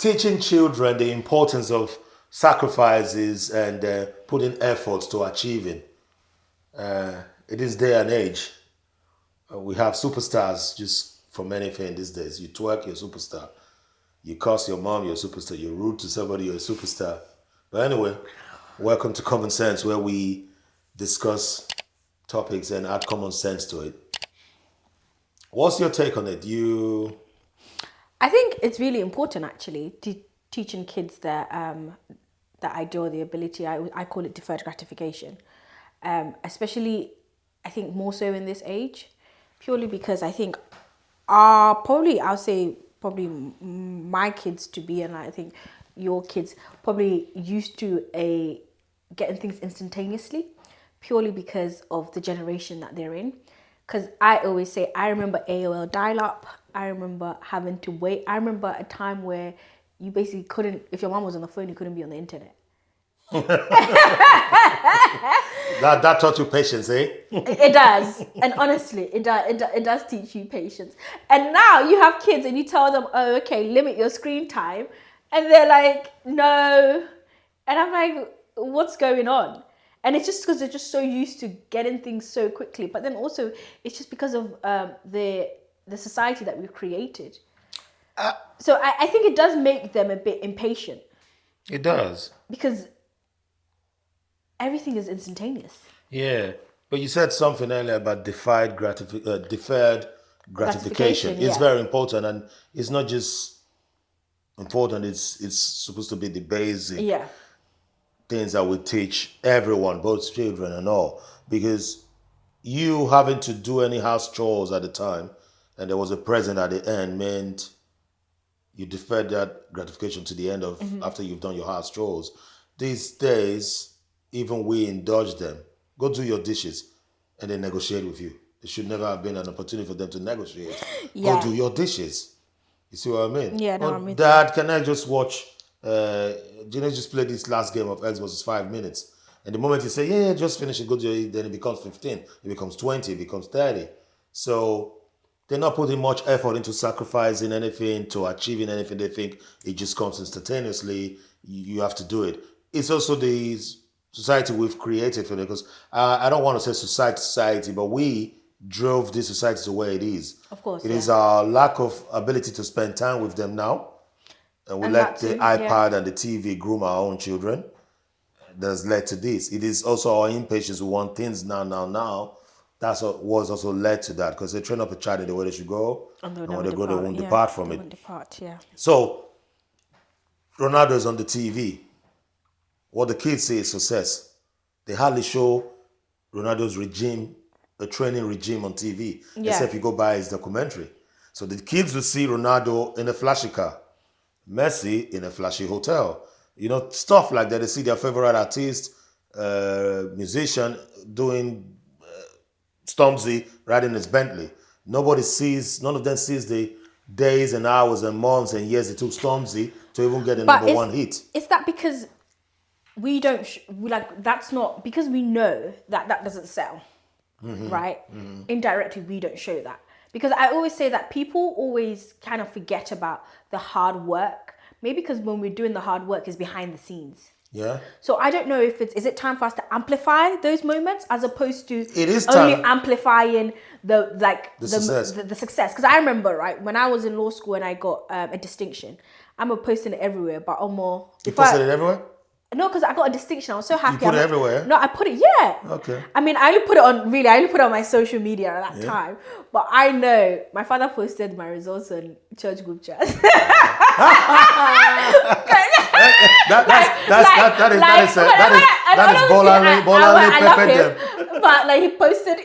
teaching children the importance of sacrifices and putting efforts to achieving. In this day and age, we have superstars just from anything these days. You twerk, you're a superstar. You curse your mom, you're a superstar. You're rude to somebody, you're a superstar. But anyway, welcome to Common Sense, where we discuss topics and add common sense to it. What's your take on it? I think it's really important, actually, teaching kids the idea, the ability. I call it deferred gratification, especially I think more so in this age, purely because I think I'll say my kids to be, and I think your kids probably used to getting things instantaneously, purely because of the generation that they're in. Because I always say, I remember AOL dial-up. I remember having to wait. I remember a time where you basically couldn't, if your mom was on the phone, you couldn't be on the internet. That taught you patience, eh? It does. And honestly, it does teach you patience. And now you have kids and you tell them, oh, okay, limit your screen time. And they're like, no. And I'm like, what's going on? And it's just because they're just so used to getting things so quickly. But then also, it's just because of the society that we've created. So I think it does make them a bit impatient. It does. Because everything is instantaneous. Yeah. But you said something earlier about deferred gratification. It's very important. And it's not just important, it's supposed to be the basic things that we teach everyone, both children and all. Because you having to do any house chores at the time, and there was a present at the end, meant you deferred that gratification to the end of after you've done your house chores. These days, even we indulge them. Go do your dishes, and they negotiate with you. It should never have been an opportunity for them to negotiate. Go do your dishes. You see what I mean? Yeah, no, I mean, Dad, can I just watch? Just play this last game of X versus 5 minutes. And the moment you say, yeah, just finish it, go to it, then it becomes 15, it becomes 20, it becomes 30. So they're not putting much effort into sacrificing anything, to achieving anything. They think it just comes instantaneously. You have to do it. It's also the society we've created for them, because I don't want to say society, but we drove this society to where it is. Of course. It is our lack of ability to spend time with them now. And we let the iPad and the TV groom our own children. That's led to this. It is also our impatience. We want things now. That's what was also led to that, because they train up a child in the way they should go, and when they go, they won't depart from it. So, Ronaldo is on the TV. What the kids say is success. They hardly show Ronaldo's regime, a training regime on TV, except you go by his documentary. So the kids will see Ronaldo in a flashy car, Messi in a flashy hotel. Stuff like that. They see their favorite artist, musician doing Stormzy riding his Bentley. None of them sees the days and hours and months and years it took Stormzy to even get the number one hit. Is that because we don't, that's not, because we know that doesn't sell, right? Indirectly, we don't show that. Because I always say that people always kind of forget about the hard work. Maybe because when we're doing the hard work is behind the scenes. Yeah. So I don't know if is it time for us to amplify those moments as opposed to only amplifying the success. Because I remember, right, when I was in law school and I got a distinction, I'm posting it everywhere, but you posted it everywhere? No, because I got a distinction. I was so happy. You put it everywhere? No, I put it, yeah. Okay. I mean, I only put it on my social media at that time. But I know my father posted my results on church group chat. That is bola. But he posted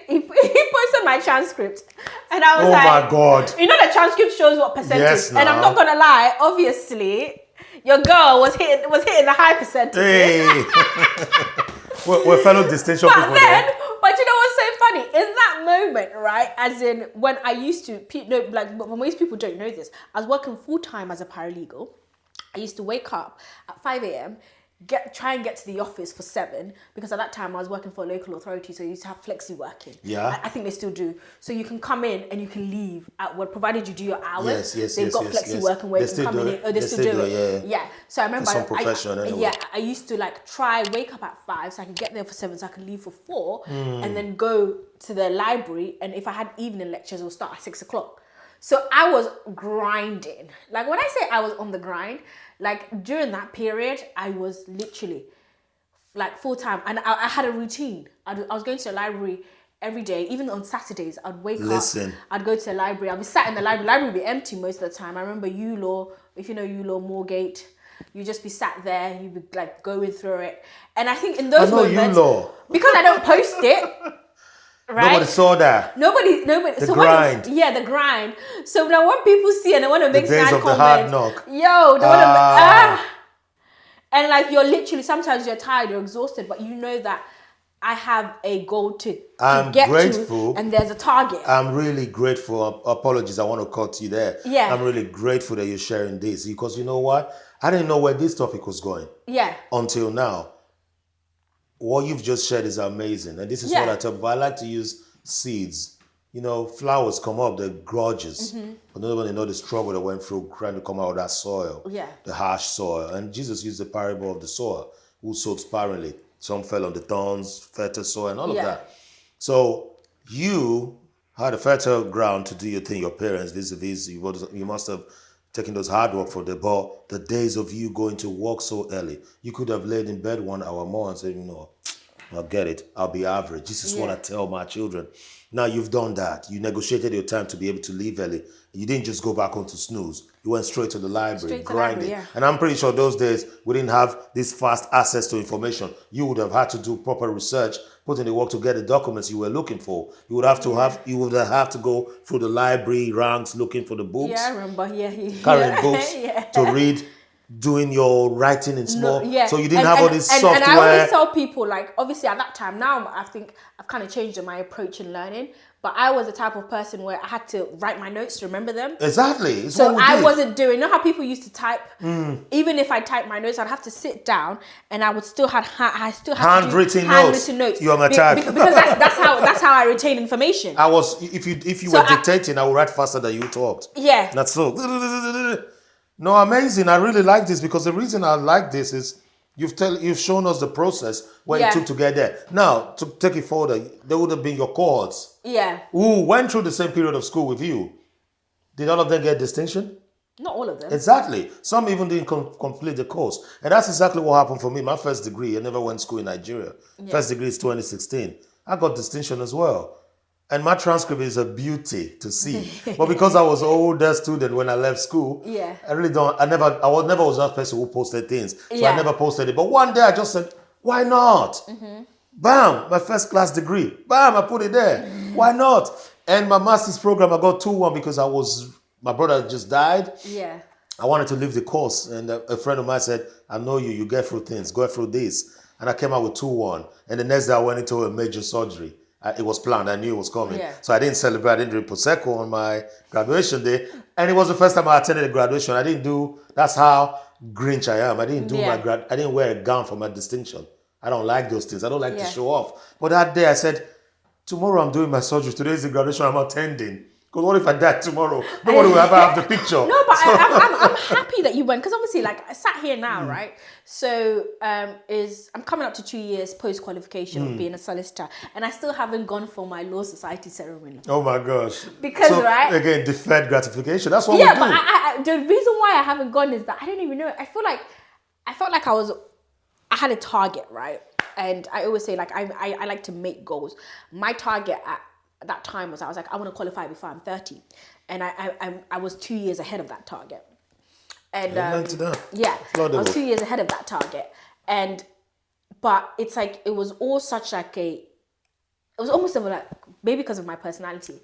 my transcript, and I was oh my God! The transcript shows what percentage, yes, and I'm not gonna lie, obviously. Your girl was hitting the high percentage. Hey. we're fellow distinction people. But you know what's so funny? In that moment, right? As in when I used to, but most people don't know this. I was working full time as a paralegal. I used to wake up at 5 a.m., try and get to the office for 7, because at that time I was working for a local authority, so you used to have flexi working. Yeah. I think they still do. So you can come in and you can leave at what, provided you do your hours. They've got flexi working where you can come in. They still do it. Yeah. So I remember I used to like wake up at 5 so I could get there for 7 so I could leave for 4 and then go to the library, and if I had evening lectures, it would start at 6 o'clock. So I was grinding. Like when I say I was on the grind, like during that period, I was literally like full time, and I had a routine. I was going to the library every day, even on Saturdays. I'd wake up, I'd go to the library. I'd be sat in the library. The library would be empty most of the time. I remember ULaw, if you know ULaw, Moorgate, you just be sat there, you'd be like going through it. And I think in those moments, because I don't post it, right? Nobody saw that. Nobody. The grind. The grind. So now when people see and they want to make snide comments, the hard knock. Yo, they want to and like you're literally, sometimes you're tired, you're exhausted, but you know that I have a goal to get to, and there's a target. I'm really grateful. Apologies, I want to cut you there. Yeah. I'm really grateful that you're sharing this, because you know what? I didn't know where this topic was going. Yeah. Until now. What you've just shared is amazing. And this is what I tell people. I like to use seeds. You know, flowers come up, they're gorgeous. But nobody knows the struggle that went through trying to come out of that soil. Yeah. The harsh soil. And Jesus used the parable of the sower who sowed sparingly. Some fell on the thorns, fertile soil, and all of that. So you had a fertile ground to do your thing, your parents, vis-a-vis, you must have taken those hard work for the days of you going to work so early. You could have laid in bed 1 hour more and said, you know, I'll get it. I'll be average. This is what I tell my children. Now you've done that. You negotiated your time to be able to leave early. You didn't just go back home to snooze. You went straight to the library, grinding. And I'm pretty sure those days we didn't have this fast access to information. You would have had to do proper research, put in the work to get the documents you were looking for. You would have to go through the library ranks looking for the books. Yeah, I remember. Carrying books to read. Doing your writing in small, so you didn't have all this software. And I always tell people, like, obviously at that time, now I think I've kind of changed in my approach in learning, but I was the type of person where I had to write my notes to remember them. Exactly. So I wasn't doing, you know how people used to type? Even if I typed my notes, I'd have to sit down and I would still have handwritten notes. You are my type. Because that's how I retain information. If you were dictating, I would write faster than you talked. Yeah. That's so. No, amazing. I really like this, because the reason I like this is you've shown us the process where it took to get there. Now, to take it further, there would have been your cohorts. Yeah. Who went through the same period of school with you. Did all of them get distinction? Not all of them. Exactly. Some even didn't complete the course. And that's exactly what happened for me. My first degree, I never went to school in Nigeria. Yeah. First degree is 2016. I got distinction as well. And my transcript is a beauty to see. But because I was an older student when I left school, I really I never was that person who posted things. So I never posted it. But one day I just said, why not? Bam, my first class degree. Bam, I put it there. Why not? And my master's program, I got 2-1 because my brother just died. Yeah. I wanted to leave the course. And a friend of mine said, I know you get through things, go through this. And I came out with 2-1. And the next day I went into a major surgery. It was planned. I knew it was coming. Yeah. So I didn't celebrate. I didn't drink Prosecco on my graduation day. And it was the first time I attended a graduation. That's how Grinch I am. I didn't wear a gown for my distinction. I don't like those things. I don't like to show off. But that day I said, tomorrow I'm doing my surgery. Today is the graduation I'm attending. Because what if I die tomorrow? Nobody will ever have the picture. No, but I'm happy that you went. Because obviously, like, I sat here now, right? So I'm coming up to 2 years post-qualification of being a solicitor. And I still haven't gone for my Law Society ceremony. Oh, my gosh. Because, again, deferred gratification. That's what we do. Yeah, but the reason why I haven't gone is that I don't even know. I felt like I had a target, right? And I always say, like, I like to make goals. My target at that time I was like, I want to qualify before I'm 30. And I was 2 years ahead of that target. And I was 2 years ahead of that target. But it's like, it was all such like it was almost like, maybe because of my personality.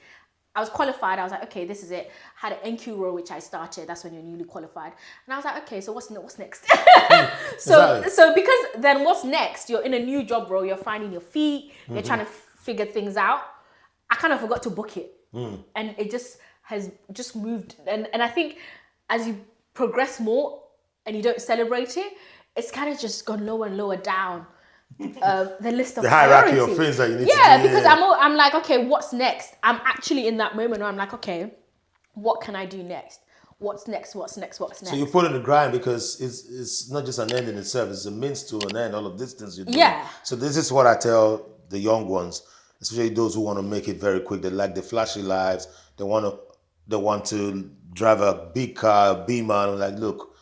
I was qualified. I was like, okay, this is it. Had an NQ role, which I started. That's when you're newly qualified. And I was like, okay, so what's next? So because then what's next? You're in a new job role. You're finding your feet. You're trying to figure things out. I kind of forgot to book it. And it has moved. And I think as you progress more and you don't celebrate it, it's kind of just gone lower and lower down the list of The hierarchy priority. of things that you need to do. Yeah, because I'm like, okay, what's next? I'm actually in that moment where I'm like, okay, what can I do next? What's next? So you put in the grind because it's not just an end in itself, it's a means to an end, all of these things you do. Yeah. So this is what I tell the young ones, especially those who want to make it very quick. They like the flashy lives. They want to drive a big car, a Beamer. I'm like, look,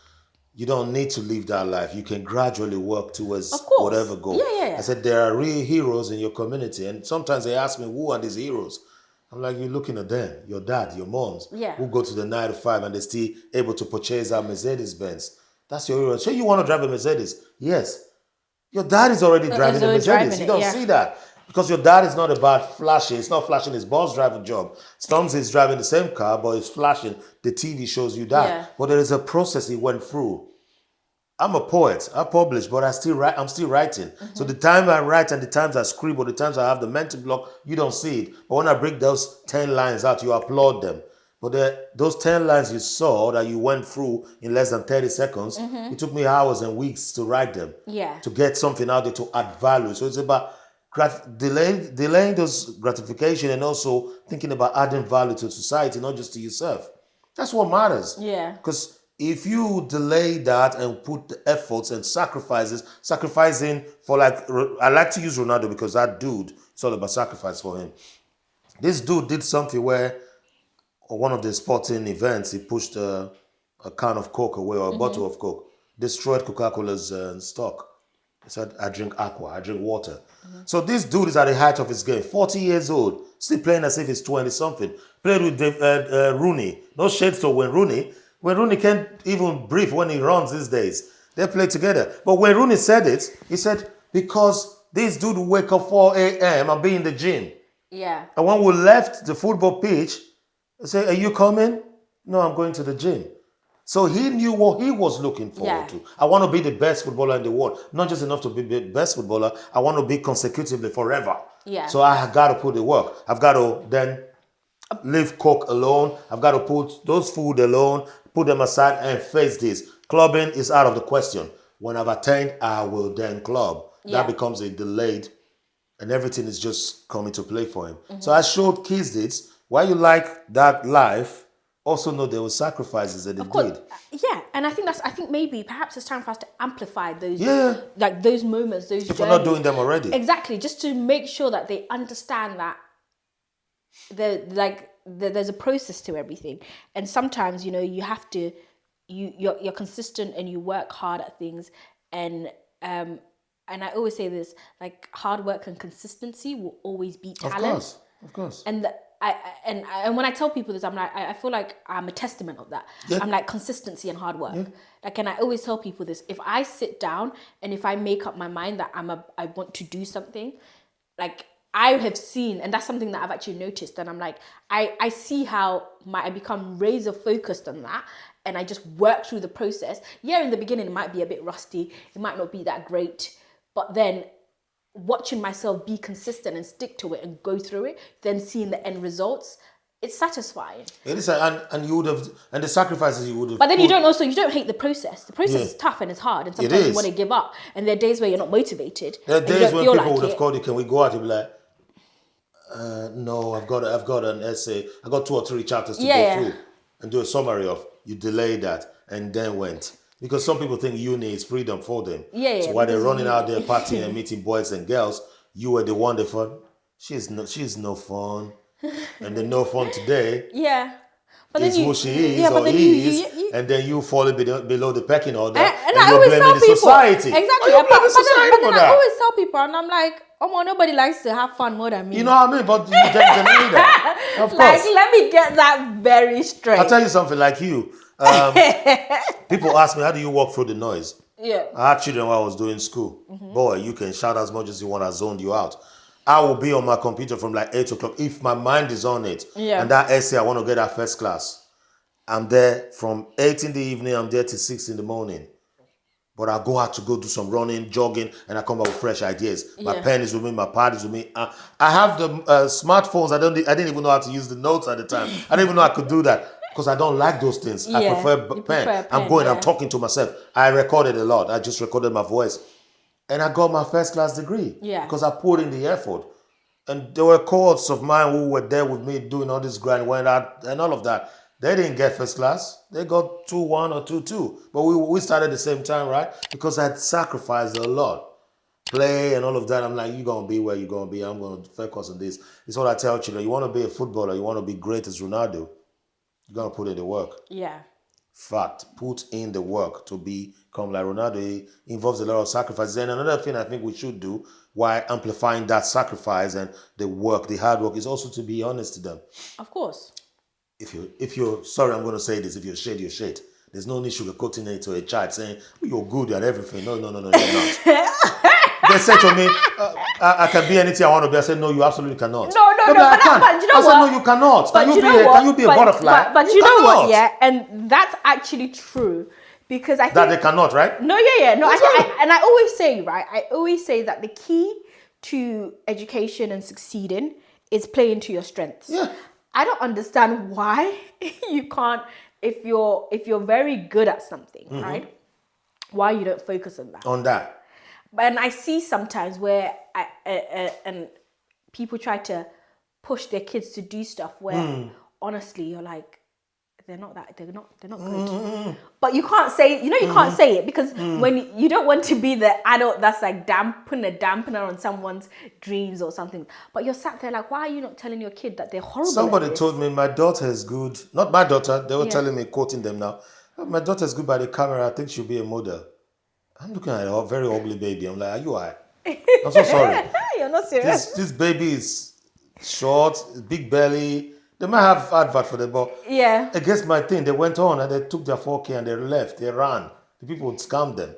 you don't need to live that life. You can gradually work towards whatever goal. Yeah. I said, there are real heroes in your community. And sometimes they ask me, who are these heroes? I'm like, you're looking at them, your dad, your moms, who go to the 9 to 5 and they're still able to purchase a Mercedes Benz. That's your hero. So you want to drive a Mercedes? Yes. Your dad is already driving a Mercedes. You don't see that. Because your dad is not about flashing. It's not flashing his boss driving job. Storms is driving the same car, but it's flashing. The TV shows you that. Yeah. But there is a process he went through. I'm a poet. I publish, but I'm still writing. So the time I write and the times I scribble, the times I have the mental block, you don't see it. But when I break those 10 lines out, you applaud them. But those 10 lines you saw that you went through in less than 30 seconds, it took me hours and weeks to write them. Yeah. To get something out there to add value. So it's about delaying those gratification and also thinking about adding value to society, not just to yourself. That's what matters. Yeah. Because if you delay that and put the efforts and sacrificing for, like, I like to use Ronaldo because that dude, it's all about sacrifice for him. This dude did something where on one of the sporting events, he pushed a can of Coke away or a bottle of Coke, destroyed Coca-Cola's stock. He said, I drink aqua, I drink water. So this dude is at the height of his game, 40 years old, still playing as if he's 20-something. Played with Rooney. No shades to Wayne Rooney. Wayne Rooney can't even breathe when he runs these days. They play together. But when Rooney said it, he said, because this dude will wake up 4 a.m. and be in the gym. Yeah. And when we left the football pitch, I said, are you coming? No, I'm going to the gym. So he knew what he was looking forward to. I want to be the best footballer in the world. Not just enough to be the best footballer. I want to be consecutively forever. Yeah. So I have got to put the work. I've got to then leave Coke alone. I've got to put those food alone, put them aside and face this. Clubbing is out of the question. When I've attained, I will then club. That becomes a delayed, and everything is just coming to play for him. So I showed kids this. Why you like that life, also know there were sacrifices that they did. Yeah, and I think maybe perhaps it's time for us to amplify those, like those moments, those if we're not doing them already. Exactly, just to make sure that they understand that there's a process to everything, and sometimes you have to you're consistent and you work hard at things, and I always say this, like, hard work and consistency will always beat talent. Of course. And and when I tell people this, I'm like, I feel like I'm a testament of that. Yeah. I'm like, consistency and hard work. Yeah. Like, and I always tell people this: if I sit down and if I make up my mind that I want to do something, like, I have seen, and that's something that I've actually noticed, and I'm like, I see how I become razor focused on that, and I just work through the process. Yeah, in the beginning it might be a bit rusty, it might not be that great, but then watching myself be consistent and stick to it and go through it, then seeing the end results, it's satisfying. It is, and you would have, and the sacrifices you would have. But then you don't hate the process. The process is tough and it's hard, and sometimes you want to give up. And there are days where you're not motivated. There are days when people would have called you, can we go out? You'd be like, no, I've got an essay. I got 2 or 3 chapters to go through and do a summary of. You delay that and then went. Because some people think uni is freedom for them. So while they're running out there partying and meeting boys and girls, you were the one that fun. She's no fun. And the no fun today but is who she is or is. And then you falling below the pecking order. And I you're always blaming tell the people, society. Exactly. You're blaming society for that. I always tell people, and I'm like, nobody likes to have fun more than me. You know what I mean? But you get that. Of course. Like, let me get that very straight. I'll tell you something like you. People ask me, how do you walk through the noise? Yeah. I had children while I was doing school. Boy, you can shout as much as you want. I zoned you out. I will be on my computer from like 8 o'clock if my mind is on it. Yeah. And that essay, I want to get that first class. I'm there from 8 in the evening. I'm there till 6 in the morning. But I go out to go do some running, jogging, and I come back with fresh ideas. My pen is with me, my pad is with me. I have the smartphones. I didn't even know how to use the notes at the time. I didn't even know I could do that. because I don't like those things. I Yeah, prefer you pen. prefer a I'm pen, going, yeah. I'm talking to myself. I recorded a lot. I just recorded my voice. And I got my first class degree. Yeah. Because I put in the effort. And there were cohorts of mine who were there with me doing all this grind, went out and all of that. They didn't get first class. They got 2-1 or 2-2. But we started at the same time, right? Because I'd sacrificed a lot. Play and all of that. I'm like, you're going to be where you're going to be. I'm going to focus on this. It's what I tell children. You want to be a footballer. You want to be great as Ronaldo. You're going to put in the work. Yeah. Fact. Put in the work to become like Ronaldo. It involves a lot of sacrifices. And another thing I think we should do while amplifying that sacrifice and the work, the hard work, is also to be honest to them. Of course. If you're sorry, I'm going to say this. If you're shade, you're shade. There's no need sugarcoating it to a child saying, oh, you're good at everything. No, you're not. They say to me, I can be anything I want to be. I said, no, you absolutely cannot. No, but I can't. But you know I said, no, you cannot. Can you be a butterfly? But you know what? Yeah, and that's actually true, because I think that they cannot, right? No, yeah. No, I always say, right. I always say that the key to education and succeeding is playing to your strengths. Yeah. I don't understand why you can't, if you're very good at something, right? Why you don't focus on that? On that. And I see sometimes where and people try to push their kids to do stuff where honestly you're like, they're not good. But you can't say, you can't say it, because when you don't want to be the adult that's like putting a dampener on someone's dreams or something. But you're sat there like, why are you not telling your kid that they're horrible? Somebody told me my daughter is good. Not my daughter. They were telling me, quoting them now. My daughter is good by the camera. I think she'll be a model. I'm looking at a very ugly baby. I'm like, are you alright? I'm so sorry. You're not serious. This baby is short, big belly. They might have advert for them, but Yeah. against my thing, they went on and they took their 4K and they left. They ran. The people would scam them.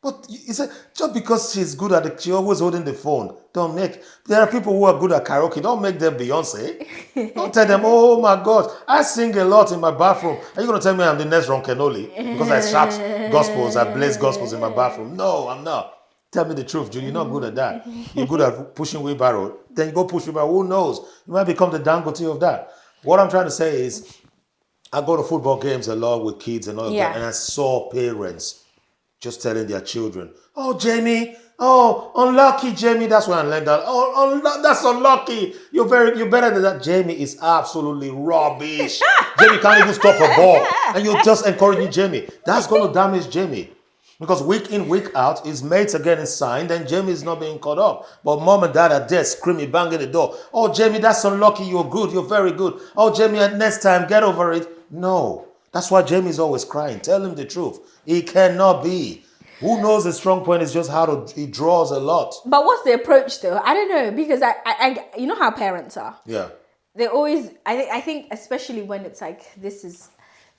But you said, just because she's good at it, she's always holding the phone. There are people who are good at karaoke. Don't make them Beyonce. Don't tell them, oh my God, I sing a lot in my bathroom. Are you going to tell me I'm the next Ron Kenoli? Because I shout gospels, I blaze gospels in my bathroom. No, I'm not. Tell me the truth, Julie. You're not good at that. You're good at pushing wheelbarrow. Then you go push wheelbarrow. Who knows? You might become the Dangote of that. What I'm trying to say is, I go to football games a lot with kids and all of that, and I saw parents just telling their children, oh, Jamie, oh, unlucky, Jamie. That's why I learned that. Oh, that's unlucky. You're better than that. Jamie is absolutely rubbish. Jamie can't even stop a ball. And you're just encouraging Jamie. That's going to damage Jamie. Because week in, week out, his mates are getting signed and Jamie is not being caught up. But mom and dad are there screaming, banging the door. Oh, Jamie, that's unlucky. You're good. You're very good. Oh, Jamie, next time, get over it. No. That's why Jamie's always crying. Tell him the truth. He cannot be. Who knows his strong point is just he draws a lot. But what's the approach though? I don't know, because I you know how parents are. Yeah. They always, I think especially when it's like, this is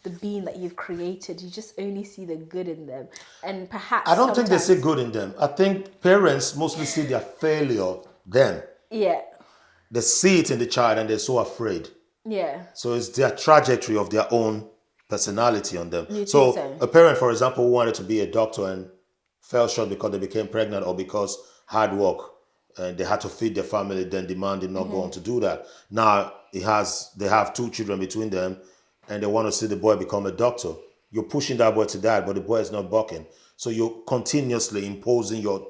the being that you've created, you just only see the good in them. And perhaps I don't think they see good in them. I think parents mostly see their failure then. Yeah. They see it in the child and they're so afraid. Yeah. So it's their trajectory of their own personality on them. So a parent, for example, who wanted to be a doctor and fell short because they became pregnant or because hard work and they had to feed their family, then the man did not go on to do that. Now they have 2 children between them and they want to see the boy become a doctor. You're pushing that boy to that, but the boy is not bucking. So you're continuously imposing your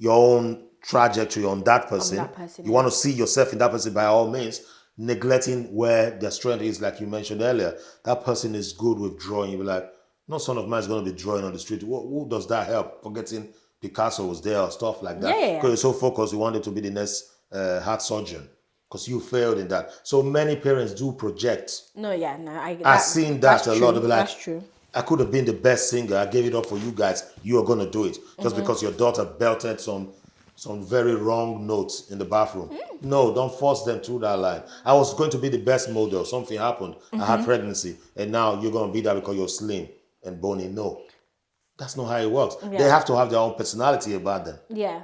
own trajectory on that person. You want to see yourself in that person by all means, neglecting where their strength is, like you mentioned earlier. That person is good with drawing. You'll be like, no son of mine is going to be drawing on the street. Who does that help? Forgetting Picasso was there or stuff like that. Yeah. Because you're so focused, you wanted to be the next heart surgeon. Because you failed in that. So many parents do project. No, yeah, no. I've seen that a lot. They'll be like, that's true. I could have been the best singer. I gave it up for you guys. You are going to do it. Just because your daughter belted some very wrong notes in the bathroom. No, don't force them through that line. I was going to be the best model. Something happened. I had pregnancy. And now you're going to be that because you're slim and bony. No. That's not how it works. Yeah. They have to have their own personality about them. Yeah.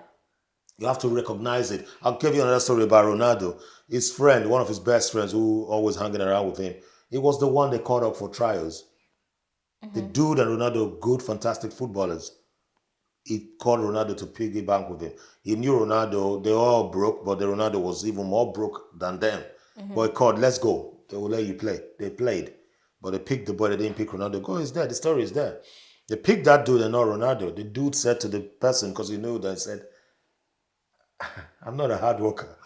You have to recognize it. I'll give you another story about Ronaldo. His friend, one of his best friends who always hanging around with him, it was the one they called up for trials. The dude and Ronaldo, good, fantastic footballers. He called Ronaldo to piggyback with him. He knew Ronaldo, they all broke, but the Ronaldo was even more broke than them. But he called, let's go. They will let you play. They played. But they picked the boy, they didn't pick Ronaldo. Go, it's there. The story is there. They picked that dude and not Ronaldo. The dude said to the person, because he knew that, he said, I'm not a hard worker.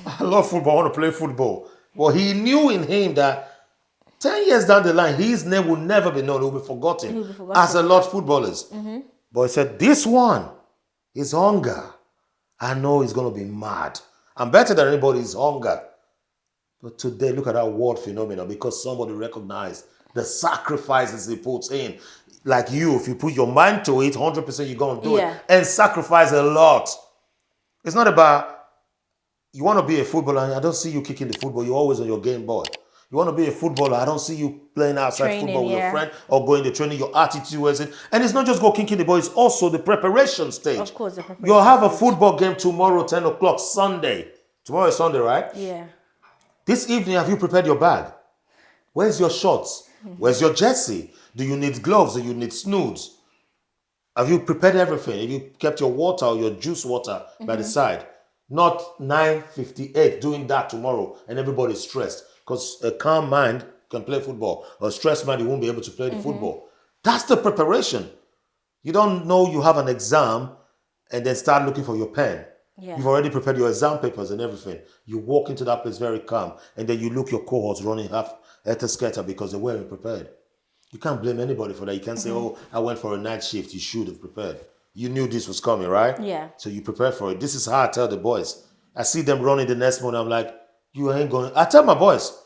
I love football. I want to play football. Well, he knew in him that 10 years down the line, his name will never be known. It will be forgotten. As a lot of footballers. But he said, this one is hunger. I know he's going to be mad. I'm better than anybody's hunger. But today, look at that world phenomenon, because somebody recognized the sacrifices he puts in. Like you, if you put your mind to it, 100% you're going to do it. And sacrifice a lot. It's not about, you want to be a footballer, and I don't see you kicking the football. You're always on your game board. You want to be a footballer, I don't see you playing outside football with your friend or going to training, your attitude towards it. And it's not just go kicking the ball, it's also the preparation stage. Of course, the preparation You'll have a football game tomorrow, 10 o'clock, Sunday. Tomorrow is Sunday, right? Yeah. This evening, have you prepared your bag? Where's your shorts? Where's your jersey? Do you need gloves? Do you need snoods? Have you prepared everything? Have you kept your water or your juice water by the side? Not 9:58 doing that tomorrow and everybody's stressed. Because a calm mind can play football. Or a stressed mind, you won't be able to play the football. That's the preparation. You don't know you have an exam and then start looking for your pen. Yeah. You've already prepared your exam papers and everything. You walk into that place very calm, and then you look your cohorts running half scatter because they weren't prepared. You can't blame anybody for that. You can't say, oh, I went for a night shift. You should have prepared. You knew this was coming, right? Yeah. So you prepared for it. This is how I tell the boys. I see them running the next morning. I'm like, you ain't going. I tell my boys,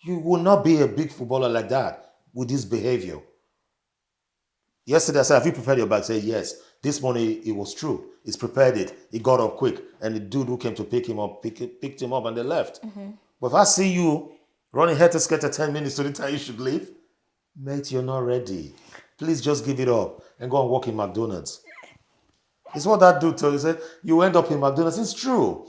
you will not be a big footballer like that with this behavior. Yesterday I said, have you prepared your bag? Say yes. This morning it was true. He's prepared it. He got up quick. And the dude who came to pick him up, picked him up and they left. But if I see you running head to scatter 10 minutes to the time you should leave, mate, you're not ready. Please just give it up and go and work in McDonald's. It's what that dude told you. He said, you end up in McDonald's. It's true.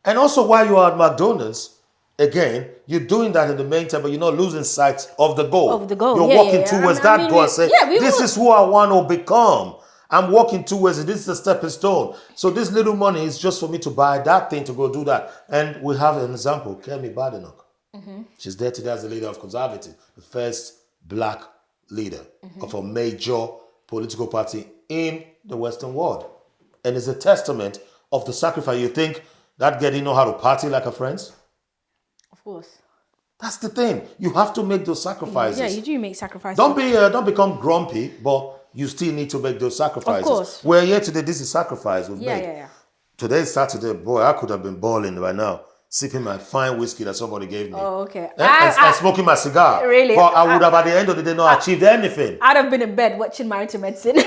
And also while you are at McDonald's, again, you're doing that in the main time, but you're not losing sight of the goal. Of the goal, You're walking towards that goal and say, this is who I want to become. I'm walking towards it. This is a stepping stone. So this little money is just for me to buy that thing to go do that. And we have an example, Kemi Badenoch. She's there today as the leader of Conservative, the first black leader of a major political party in the Western world. And it's a testament of the sacrifice. You think that girl didn't know how to party like her friends? Of course. That's the thing. You have to make those sacrifices. Yeah, you do make sacrifices. Don't become grumpy, but you still need to make those sacrifices. Of course. We're here today. This is sacrifice we've made. Yeah. Today's Saturday. Boy, I could have been balling right now, sipping my fine whiskey that somebody gave me. Oh, okay. And smoking my cigar. Really? But I would have, at the end of the day, not achieved anything. I'd have been in bed watching Married to Medicine.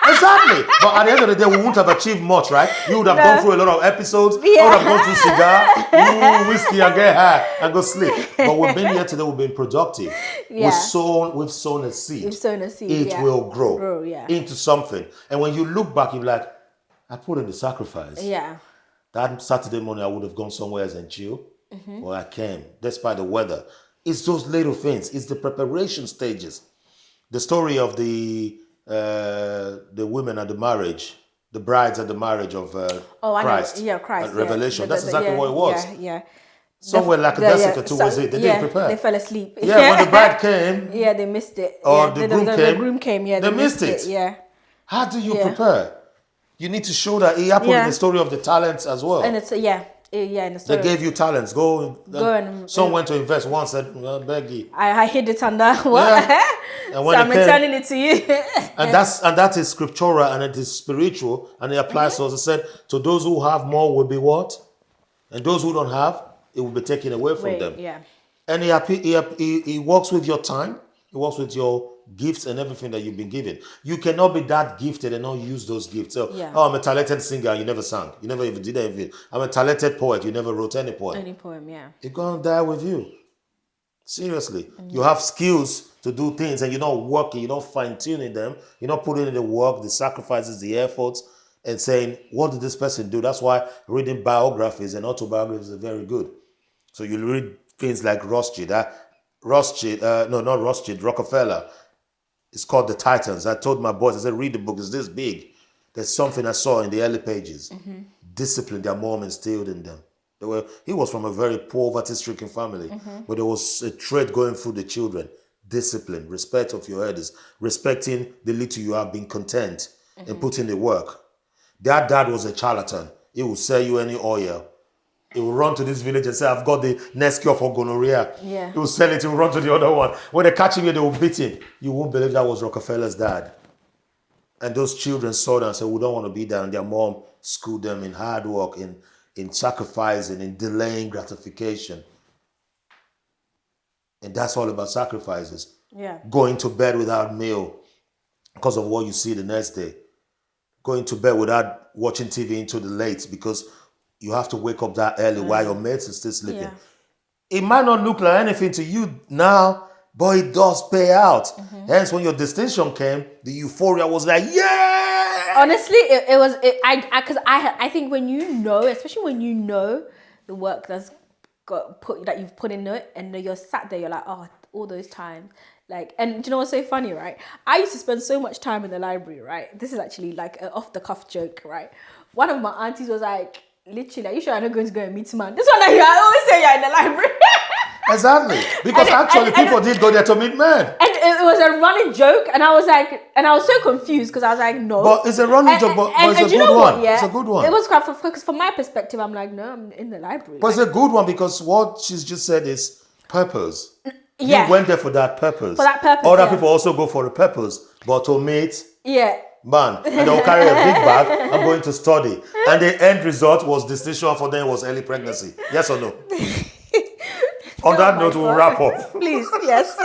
Exactly. But at the end of the day, we wouldn't have achieved much, right? You would have gone through a lot of episodes. You would have gone through cigar, whiskey, and get high and go sleep. But we've been here today. We've been productive. Yeah. We've sown a seed. We've sown a seed. It will grow yeah. into something. And when you look back, you're like, I put in the sacrifice. Yeah. That Saturday morning, I would have gone somewhere else and chill. But I came, despite the weather. It's those little things. It's the preparation stages. The story of the women at the marriage, the brides at the marriage of Christ. Christ. Revelation. That's exactly what it was. Yeah. Somewhere like a Jessica towards it. They didn't prepare. They fell asleep. Yeah, when the bride came. Yeah, they missed it. Or the groom came. Yeah, they missed it. Yeah. How do you prepare? You need to show that. It happened in the story of the talents as well. And it's in the story. They gave you talents. Go and some went to invest. One said, beg you. I hid it under what? Yeah. And when so I'm returning it to you. and that is scriptural and it is spiritual and it applies to us. It said, to those who have more will be what? And those who don't have, it will be taken away from them. Yeah. And he works with your time. He works with your gifts and everything that you've been given. You cannot be that gifted and not use those gifts. So, I'm a talented singer, you never sang. You never even did anything. I'm a talented poet, you never wrote any poem. Any poem, yeah. It's going to die with you. Seriously. You have skills to do things and you're not working, you're not fine-tuning them, you're not putting in the work, the sacrifices, the efforts, and saying, what did this person do? That's why reading biographies and autobiographies are very good. So you read things like Rockefeller. It's called The Titans. I told my boys, I said, read the book. It's this big. There's something I saw in the early pages. Discipline, their mom instilled in them. He was from a very poverty-stricken family, but there was a trait going through the children: discipline, respect of your elders, respecting the little you have, being content, and putting the work. Their dad was a charlatan. He would sell you any oil. He would run to this village and say, "I've got the next cure for gonorrhea." Yeah. He would sell it. He would run to the other one. When they catch him here, they will beat him. You won't believe that was Rockefeller's dad. And those children saw that and said, "We don't want to be there." And their mom schooled them in hard work, in sacrificing, in delaying gratification. And that's all about sacrifices. Yeah. Going to bed without meal because of what you see the next day. Going to bed without watching TV into the late because you have to wake up that early while your mates are still sleeping. Yeah. It might not look like anything to you now, but it does pay out. Hence, when your distinction came, the euphoria was like, yeah! Honestly, I think when you know, especially when you know the work that you've put into it, and you're sat there, you're like, oh, all those times. Like, and do you know what's so funny, right? I used to spend so much time in the library, right? This is actually like an off-the-cuff joke, right? One of my aunties was like, literally, are you sure I'm not going to go and meet man? This one I always say you're in the library. Exactly. Because people did go there to meet men. And it was a running joke, and I was so confused because I was like, no. But it's a running joke, but it's a good one. Yeah? It's a good one. It was quite, because from my perspective, I'm like, no, I'm in the library. But it's a good one because what she's just said is purpose. Yeah. You went there for that purpose. For that purpose, Other people also go for the purpose, but to meet... Yeah. Man, and they'll carry a big bag. I'm going to study. And the end result was distinction for them was early pregnancy. Yes or no? On that note, we'll wrap up. Please, yes.